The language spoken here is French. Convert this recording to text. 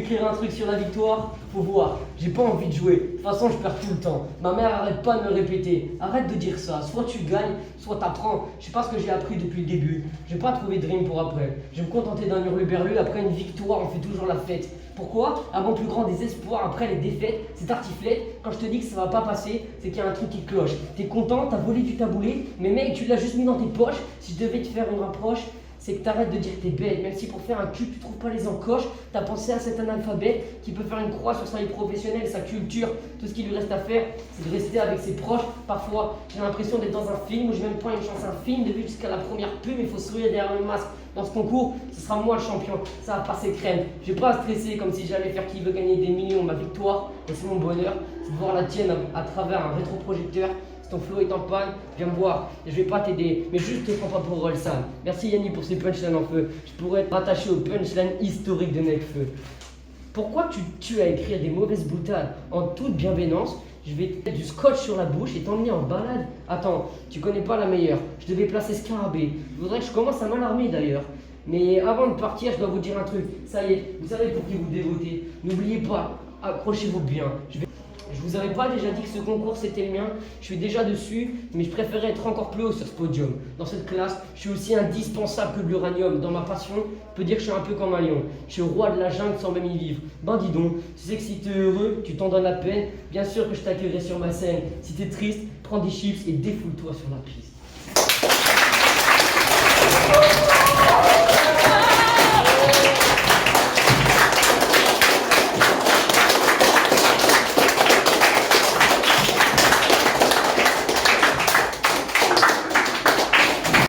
écrire un truc sur la victoire, faut voir. J'ai pas envie de jouer. De toute façon, je perds tout le temps. Ma mère arrête pas de me répéter. Arrête de dire ça. Soit tu gagnes, soit t'apprends. Je sais pas ce que j'ai appris depuis le début. Je vais pas trouver de rime pour après. Je vais me contenter d'un hurluberlu. Après une victoire, on fait toujours la fête. Pourquoi? Avant plus grand des espoirs, après les défaites, c'est tartiflette. Quand je te dis que ça va pas passer, c'est qu'il y a un truc qui cloche. T'es content, t'as volé du taboulé, mais mec, tu l'as juste mis dans tes poches. Si je devais te faire une rapproche, c'est que t'arrêtes de dire que t'es bête, même si pour faire un cul, tu trouves pas les encoches, t'as pensé à cet analphabète qui peut faire une croix sur sa vie professionnelle, sa culture, tout ce qui lui reste à faire, c'est de rester avec ses proches. Parfois, j'ai l'impression d'être dans un film où j'ai même pas une chance, un film de vue jusqu'à la première pub, il faut sourire derrière le masque. Dans ce concours, ce sera moi le champion, ça va passer crème. Je vais pas stresser comme si j'allais faire qui veut gagner des millions. Ma victoire, et c'est mon bonheur, c'est de voir la tienne à travers un rétroprojecteur. Si ton flow est en panne, viens me voir. Je vais pas t'aider, mais juste te prends pas pour Rolsan. Merci Yanni pour ces punchlines en feu. Je pourrais être rattaché aux punchlines historiques de Nekfeu. Pourquoi tu as écrire des mauvaises boutades en toute bienveillance? Je vais te mettre du scotch sur la bouche et t'emmener en balade. Attends, tu connais pas la meilleure. Je devais placer Scarabée. Je voudrais que je commence à m'alarmer d'ailleurs. Mais avant de partir, je dois vous dire un truc. Ça y est, vous savez pour qui vous dévotez. N'oubliez pas, accrochez-vous bien. Je vous avais pas déjà dit que ce concours c'était le mien. Je suis déjà dessus, mais je préférais être encore plus haut sur ce podium. Dans cette classe, je suis aussi indispensable que de l'uranium. Dans ma passion, je peux dire que je suis un peu comme un lion. Je suis roi de la jungle sans même y vivre. Ben dis donc, tu sais que si t'es heureux, tu t'en donnes la peine. Bien sûr que je t'accueillerai sur ma scène. Si t'es triste, prends des chips et défoule-toi sur la piste.